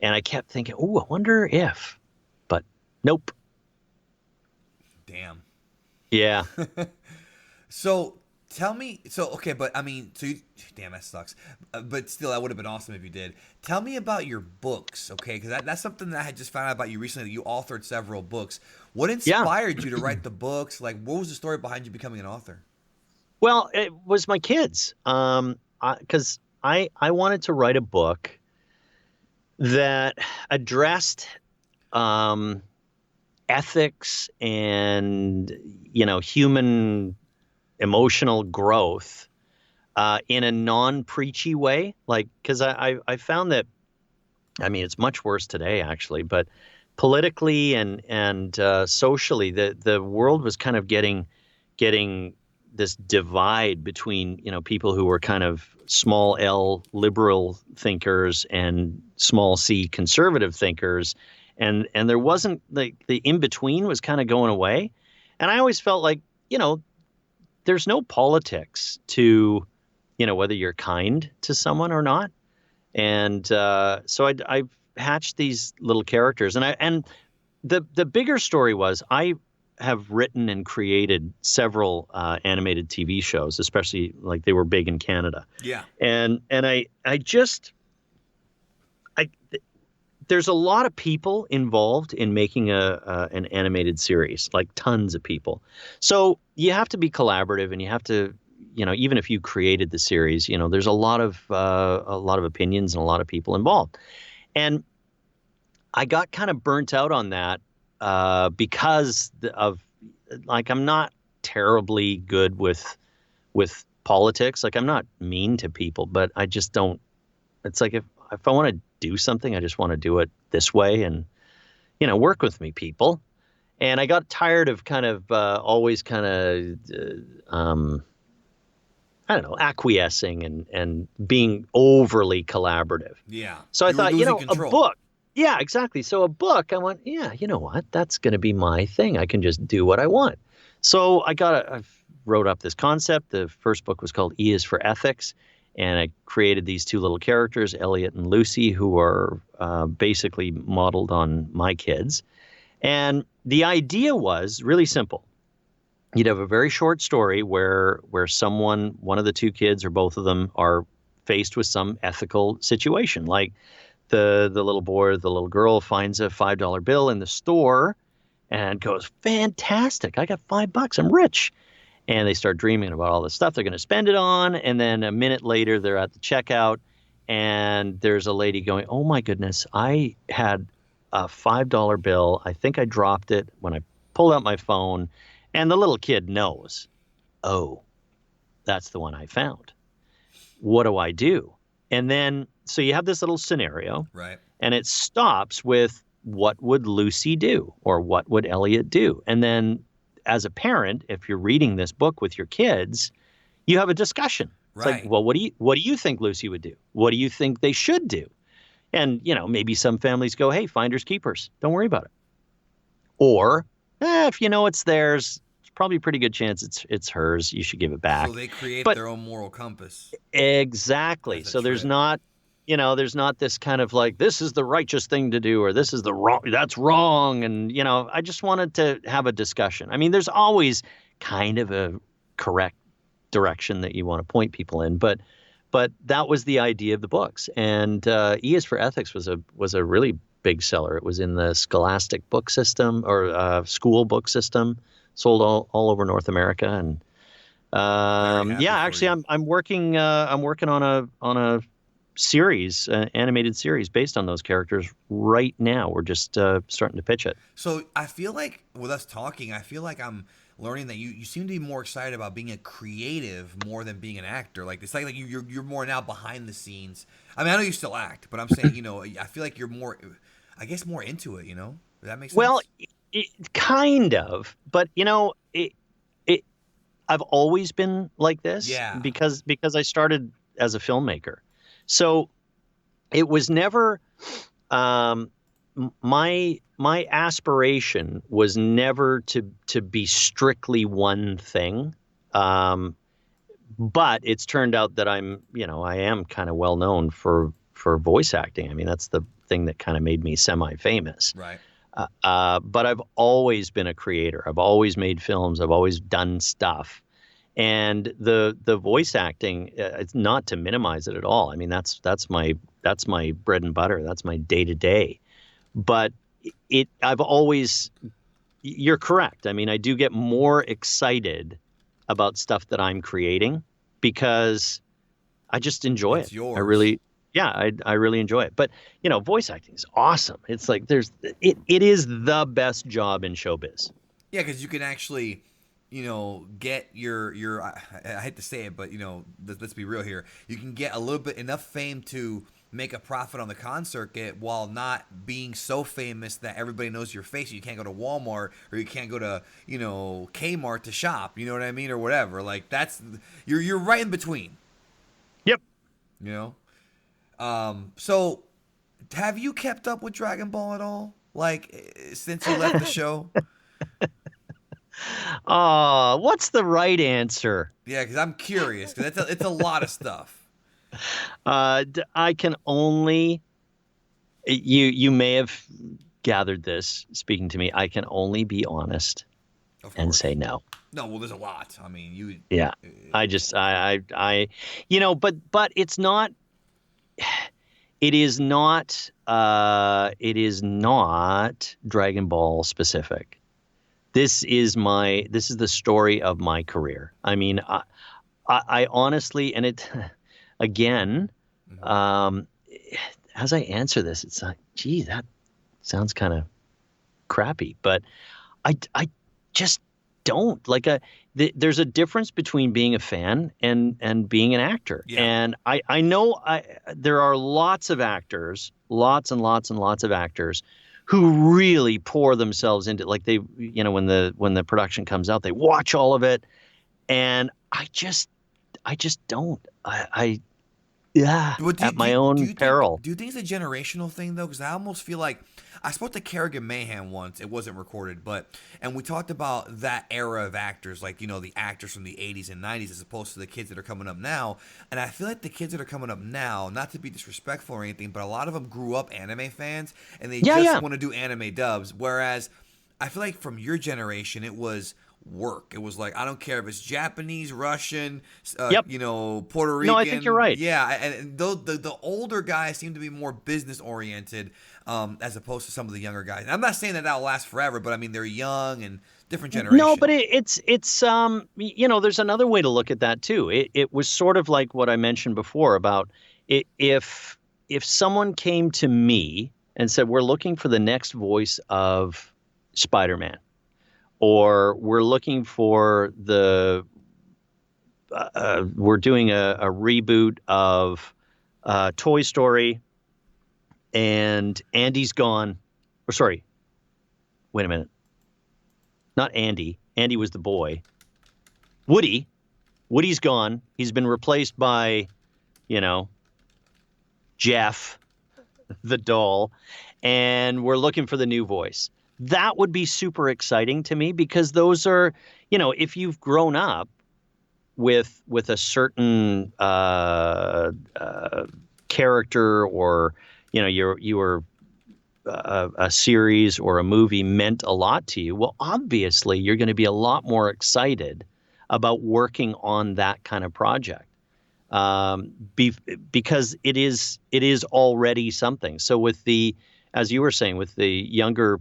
And I kept thinking, oh, I wonder if, but nope. Damn. Yeah. So tell me, but I mean, damn, that sucks. But still, that would have been awesome if you did. Tell me about your books, okay? Because that's something that I had just found out about you recently. You authored several books. What inspired you to write the books? Like, what was the story behind you becoming an author? Well, it was my kids. Because I wanted to write a book that addressed ethics and human emotional growth in a non-preachy way. Like, because I found that, I mean, it's much worse today actually, but politically and socially, the world was kind of getting this divide between people who were kind of small L liberal thinkers and small C conservative thinkers, and there wasn't the in between was kind of going away. And I always felt like there's no politics to whether you're kind to someone or not. And so I hatched these little characters, and the bigger story was I have written and created several animated TV shows, especially like they were big in Canada. Yeah. And there's a lot of people involved in making an animated series, like tons of people. So you have to be collaborative, and you have to, even if you created the series, there's a lot of opinions and a lot of people involved. And I got kind of burnt out on that because of like I'm not terribly good with politics. Like I'm not mean to people, but I just don't. It's like if I want to do something, I just want to do it this way, and work with me, people. And I got tired of kind of always kind of I don't know, acquiescing and being overly collaborative. Yeah. So I thought, control. a book. Yeah, exactly. So a book, I went, yeah, you know what? That's going to be my thing. I can just do what I want. So I wrote up this concept. The first book was called E is for Ethics. And I created these two little characters, Elliot and Lucy, who are basically modeled on my kids. And the idea was really simple. You'd have a very short story where one of the two kids or both of them are faced with some ethical situation. Like the little boy or the little girl finds a $5 bill in the store and goes, fantastic, I got $5, I'm rich. And they start dreaming about all the stuff they're going to spend it on. And then a minute later, they're at the checkout and there's a lady going, oh my goodness, I had a $5 bill. I think I dropped it when I pulled out my phone. And the little kid knows, oh, that's the one I found. What do I do? And then, so you have this little scenario. Right. And it stops with, what would Lucy do? Or what would Elliot do? And then as a parent, if you're reading this book with your kids, you have a discussion. It's right. like, well, what do you think Lucy would do? What do you think they should do? And, maybe some families go, hey, finders keepers, don't worry about it. Or, if you know it's theirs, it's probably a pretty good chance it's hers. You should give it back. So they create their own moral compass. Exactly. So there's not, there's not this kind of like, this is the righteous thing to do, or this is that's wrong. And, I just wanted to have a discussion. I mean, there's always kind of a correct direction that you want to point people in, but that was the idea of the books. And E is for Ethics was a really big seller. It was in the Scholastic book system or school book system, sold all over North America. And actually, I'm working on a series, animated series based on those characters right now. We're just starting to pitch it. So I feel like with us talking, I feel like I'm learning that you seem to be more excited about being a creative more than being an actor. Like it's like you're more now behind the scenes. I mean, I know you still act, but I'm saying, I feel like you're more, I guess, more into it. Does that make sense? Well, kind of, but I've always been like this. Yeah. Because I started as a filmmaker, so it was never my aspiration was never to be strictly one thing. But it's turned out that I am kind of well known for voice acting. I mean, that's the thing that kind of made me semi-famous. Right. But I've always been a creator. I've always made films. I've always done stuff. And the voice acting, it's not to minimize it at all. I mean, that's my bread and butter. That's my day to day. But I've always, you're correct. I mean, I do get more excited about stuff that I'm creating because I just enjoy it. Yours. I really enjoy it. But voice acting is awesome. It's like it is the best job in showbiz. Yeah, because you can actually, get your I hate to say it, but let's be real here. You can get a little bit enough fame to make a profit on the con circuit while not being so famous that everybody knows your face. You can't go to Walmart or you can't go to Kmart to shop. You know what I mean, or whatever. Like you're right in between. Yep. So have you kept up with Dragon Ball at all? Like since you left the show? What's the right answer? Yeah, because I'm curious. Because it's a lot of stuff. I can only. You may have gathered this speaking to me. I can only be honest and say no. No, well, there's a lot. I mean, you. Yeah, but it's not. It is not. It is not Dragon Ball specific. This is the story of my career. I mean, I honestly, and it, again, as I answer this, it's like, gee, that sounds kind of crappy, but I just don't like there's a difference between being a fan and being an actor. Yeah. And I know there are lots of actors, lots and lots and lots of actors who really pour themselves into, like, they, you know, when the production comes out, they watch all of it. And I just don't. At my own peril. Do you think it's a generational thing, though? Because I almost feel like I spoke to Kerrigan Mahan once. It wasn't recorded, and we talked about that era of actors, like, you know, the actors from the 80s and 90s as opposed to the kids that are coming up now. And I feel like the kids that are coming up now, not to be disrespectful or anything, but a lot of them grew up anime fans, and they just want to do anime dubs. Whereas I feel like from your generation, it was work. It was like, I don't care if it's Japanese, Russian, you know, Puerto Rican. No, I think you're right. Yeah, and the older guys seem to be more business oriented, as opposed to some of the younger guys. And I'm not saying that'll last forever, but I mean, they're young and different generation. No, but it's you know, there's another way to look at that too. It was sort of like what I mentioned before about if someone came to me and said, we're looking for the next voice of Spider-Man, or we're looking for we're doing a reboot of Toy Story, and Andy's gone. Or sorry, wait a minute. Not Andy. Andy was the boy. Woody's gone. He's been replaced by, you know, Jeff, the doll, and we're looking for the new voice. That would be super exciting to me, because those are, you know, if you've grown up with a certain character, or, you know, you were a series or a movie meant a lot to you, well, obviously you're going to be a lot more excited about working on that kind of project, because it is already something. So with as you were saying, with the younger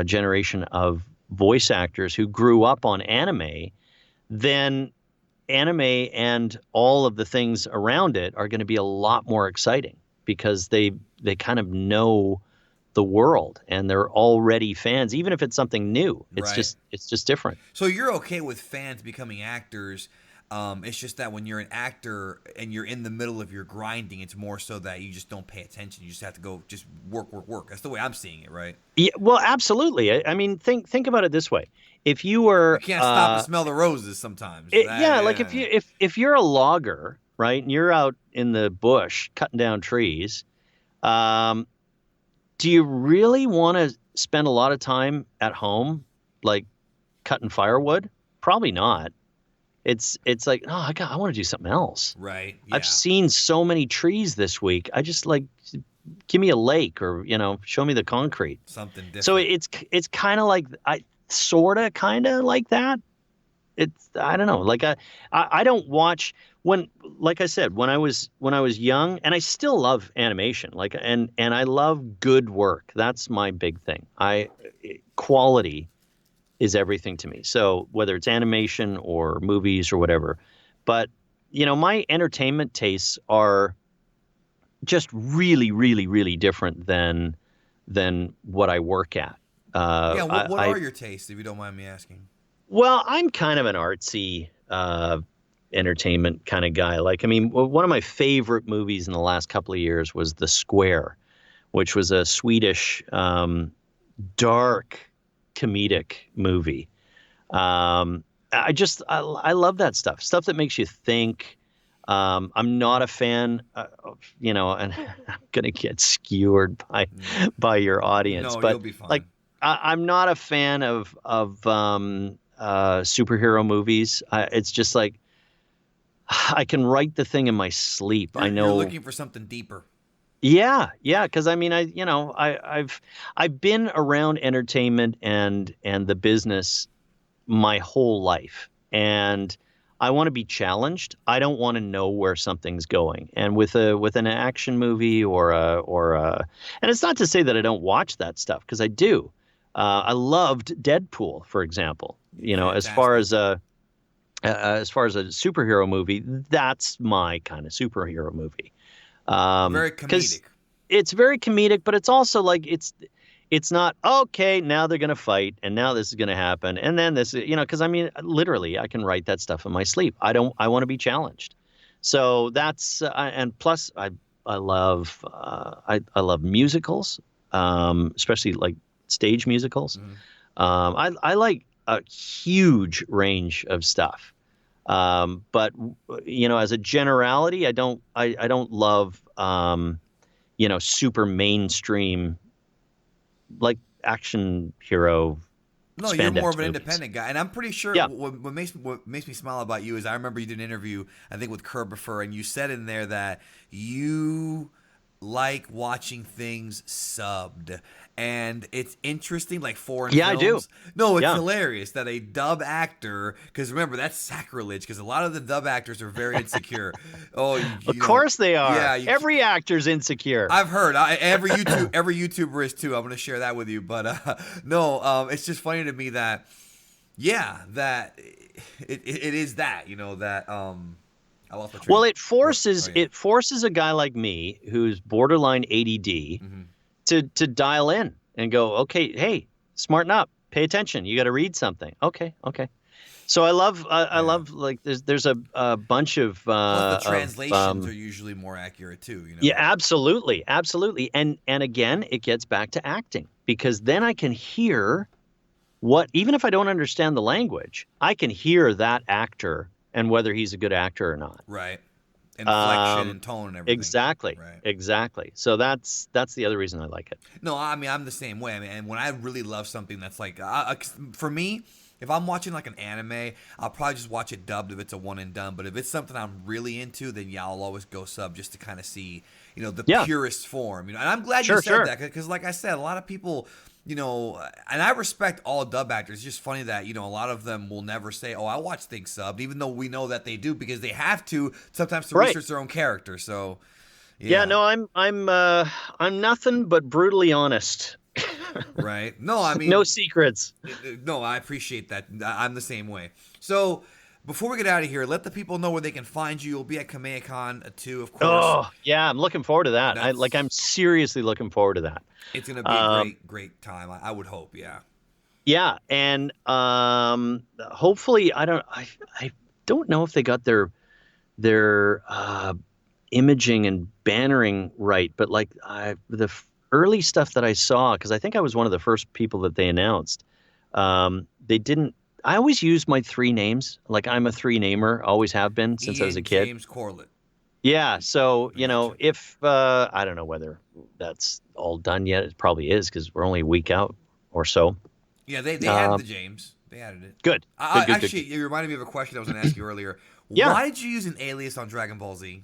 generation of voice actors who grew up on anime, then anime and all of the things around it are going to be a lot more exciting, because they kind of know the world and they're already fans, even if it's something new. It's just different. So you're okay with fans becoming actors. It's just that when you're an actor and you're in the middle of your grinding, it's more so that you just don't pay attention. You just have to go just work. That's the way I'm seeing it, right? Yeah, well, absolutely. I mean, think about it this way. If you were, you can't stop to smell the roses sometimes. Like if you're a logger, right, and you're out in the bush cutting down trees, do you really want to spend a lot of time at home, like cutting firewood? Probably not. It's like, oh, I want to do something else. Right. Yeah. I've seen so many trees this week. I just like, give me a lake, or, you know, show me the concrete. Something different. So it's kind of like, kind of like that. I don't know. Like I don't watch like I said, when I was young, and I still love animation, like, and I love good work. That's my big thing. Quality is everything to me. So whether it's animation or movies or whatever, but, you know, my entertainment tastes are just really, really, really different than what I work at. What are your tastes, if you don't mind me asking? Well, I'm kind of an artsy entertainment kind of guy. Like, I mean, one of my favorite movies in the last couple of years was The Square, which was a Swedish dark comedic movie. I love that stuff that makes you think. I'm not a fan of, you know, and I'm gonna get skewered by your audience, no, but you'll be fine. Like, I'm not a fan of superhero movies. It's just like, I can write the thing in my sleep. I know. You're looking for something deeper. Yeah, because I mean, I've been around entertainment and the business my whole life, and I want to be challenged. I don't want to know where something's going. And with an action movie or and it's not to say that I don't watch that stuff, because I do. I loved Deadpool, for example. You know, as far as a superhero movie, that's my kind of superhero movie. Very comedic. It's very comedic, but it's also like it's not, okay, now they're going to fight and now this is going to happen. And then this, because I mean, literally, I can write that stuff in my sleep. I want to be challenged. So that's, and plus I love musicals, especially like stage musicals. I like a huge range of stuff. But as a generality, I don't love, super mainstream, like action hero. No, you're more of an movies. independent guy, and I'm pretty sure what makes me smile about you is I remember you did an interview, I think with Kerbifer, and you said in there that you like watching things subbed, and it's interesting, like foreign films. I do. No, it's hilarious that a dub actor, because remember that's sacrilege, because a lot of the dub actors are very insecure. Of course they are. Yeah, every actor's insecure. I've heard. Every YouTuber is too. I'm going to share that with you, but no, it's just funny to me that that it is that that I lost my train. Well, it forces a guy like me who's borderline ADD to dial in and go, okay, hey, smarten up, pay attention. You got to read something. Okay. So I love like there's a bunch of the translations are usually more accurate too. Yeah, absolutely. And again, it gets back to acting, because then I can hear even if I don't understand the language, I can hear that actor and whether he's a good actor or not. Right. Inflection and tone and everything. Exactly. Right. Exactly. So that's the other reason I like it. No, I mean, I'm the same way. I mean, and when I really love something that's like, for me, if I'm watching like an anime, I'll probably just watch it dubbed if it's a one and done. But if it's something I'm really into, then I'll always go sub just to kind of see, the purest form. And I'm glad you said that, because like I said, a lot of people, and I respect all dub actors. It's just funny that, a lot of them will never say, oh, I watch things subbed, even though we know that they do, because they have to sometimes to research their own character. So, no, I'm nothing but brutally honest. Right. No, I mean, no secrets. No, I appreciate that. I'm the same way. So before we get out of here, let the people know where they can find you. You'll be at Kamehacon 2, of course. Oh, yeah, I'm looking forward to that. I'm seriously looking forward to that. It's going to be a great time. I would hope, yeah. Yeah, and hopefully, I don't know if they got their imaging and bannering right, but like the early stuff that I saw, because I think I was one of the first people that they announced, they didn't. I always use my 3 names. Like, I'm a 3-namer, always have been since I was a kid. James Corlett. Yeah, so if I don't know whether that's all done yet. It probably is, because we're only a week out or so. Yeah, they added the James. They added it. Good. Actually, you reminded me of a question I was going to ask you earlier. Yeah. Why did you use an alias on Dragon Ball Z?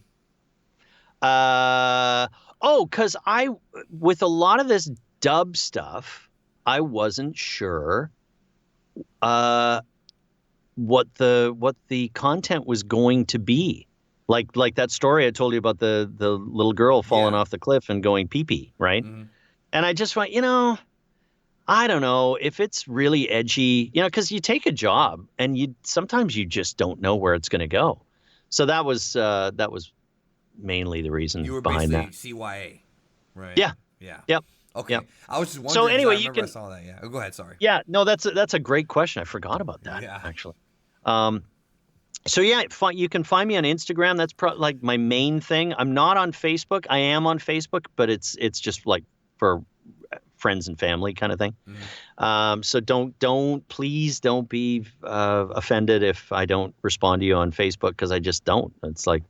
Because with a lot of this dub stuff, I wasn't sure what the content was going to be. Like that story I told you about the little girl falling off the cliff and going pee-pee, right? Mm-hmm. And I just went, I don't know if it's really edgy, because you take a job and sometimes you just don't know where it's going to go. So that was mainly the reason behind that. You were basically CYA, right? Yeah. Yep. Okay. Yep. I was just wondering. So anyway, I saw that. Yeah. Oh, go ahead. Sorry. Yeah. No, that's a great question. I forgot about that. Yeah. Actually. So yeah, you can find me on Instagram. That's like my main thing. I'm not on Facebook. I am on Facebook, but it's just like for friends and family kind of thing. Mm-hmm. So please don't be offended if I don't respond to you on Facebook, because I just don't. It's like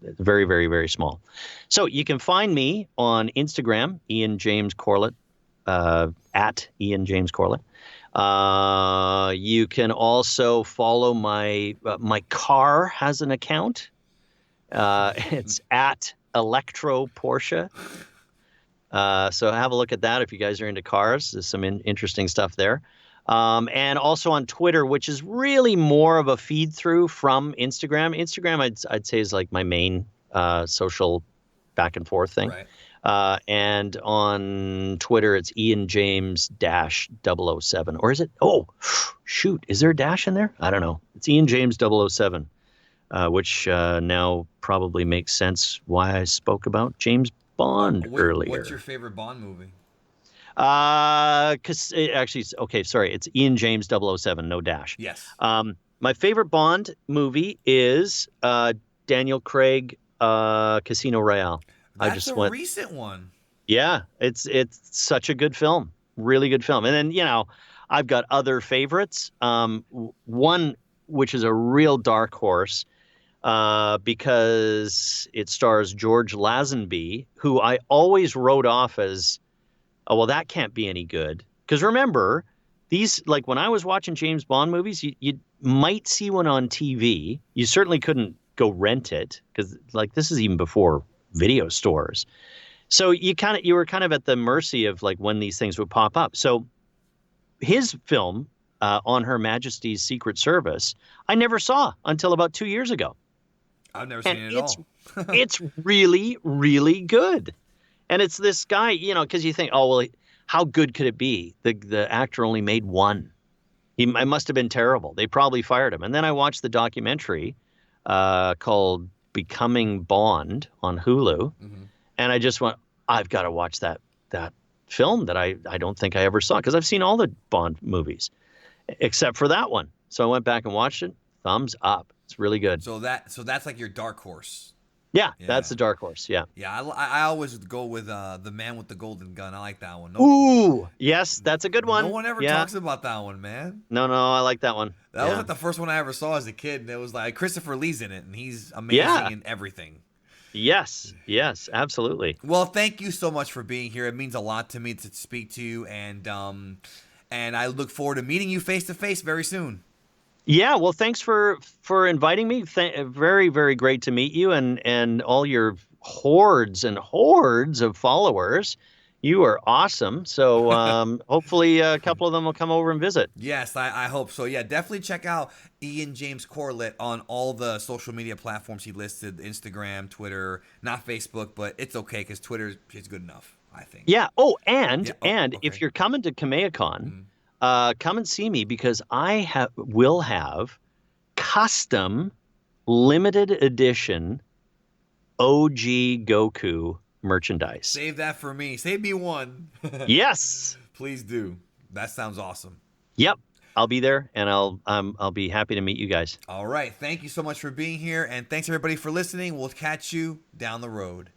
very, very, very small. So you can find me on Instagram, Ian James Corlett, at Ian James Corlett. You can also follow my car has an account. It's at Electro Porsche. So have a look at that if you guys are into cars. There's some interesting stuff there. And also on Twitter, which is really more of a feed through from Instagram. Instagram, I'd say, is like my main social back and forth thing. Right. And on Twitter, it's Ian James -007. Or is it? Oh, shoot. Is there a dash in there? I don't know. It's Ian James 007, which now probably makes sense why I spoke about James Bond earlier. What's your favorite Bond movie? Because actually, okay, sorry, it's Ian James 007, no dash. Yes. My favorite Bond movie is Daniel Craig, Casino Royale. That's a recent one. Yeah, it's such a good film, really good film. And then I've got other favorites. One which is a real dark horse because it stars George Lazenby, who I always wrote off as, oh well, that can't be any good. Because remember, these, like when I was watching James Bond movies, you might see one on TV. You certainly couldn't go rent it because like this is even before video stores. So you were kind of at the mercy of like when these things would pop up. So his film on Her Majesty's Secret Service, I never saw until about 2 years ago. I've never seen it at all. It's really, really good. And it's this guy, because you think, oh, well, how good could it be? The actor only made one. It must have been terrible. They probably fired him. And then I watched the documentary called Becoming Bond on Hulu. Mm-hmm. And I just went, I've got to watch that film that I don't think I ever saw because I've seen all the Bond movies except for that one. So I went back and watched it. Thumbs up. It's really good. So that's like your dark horse. Yeah, that's the dark horse. Yeah. Yeah, I always go with The Man with the Golden Gun. I like that one. Ooh, yes, that's a good one. No one ever talks about that one, man. No, I like that one. That was like the first one I ever saw as a kid, and it was like Christopher Lee's in it, and he's amazing in everything. Yes, absolutely. Well, thank you so much for being here. It means a lot to me to speak to you, and I look forward to meeting you face to face very soon. Yeah, well, thanks for inviting me. Very, very great to meet you and all your hordes and hordes of followers. You are awesome. So hopefully a couple of them will come over and visit. Yes, I hope so. Yeah, definitely check out Ian James Corlett on all the social media platforms he listed, Instagram, Twitter, not Facebook, but it's okay because Twitter is good enough, I think. Yeah. Oh, and if you're coming to Kamehacon, come and see me because I will have custom limited edition OG Goku merchandise. Save that for me. Save me one. Yes. Please do. That sounds awesome. Yep. I'll be there and I'll be happy to meet you guys. All right. Thank you so much for being here and thanks everybody for listening. We'll catch you down the road.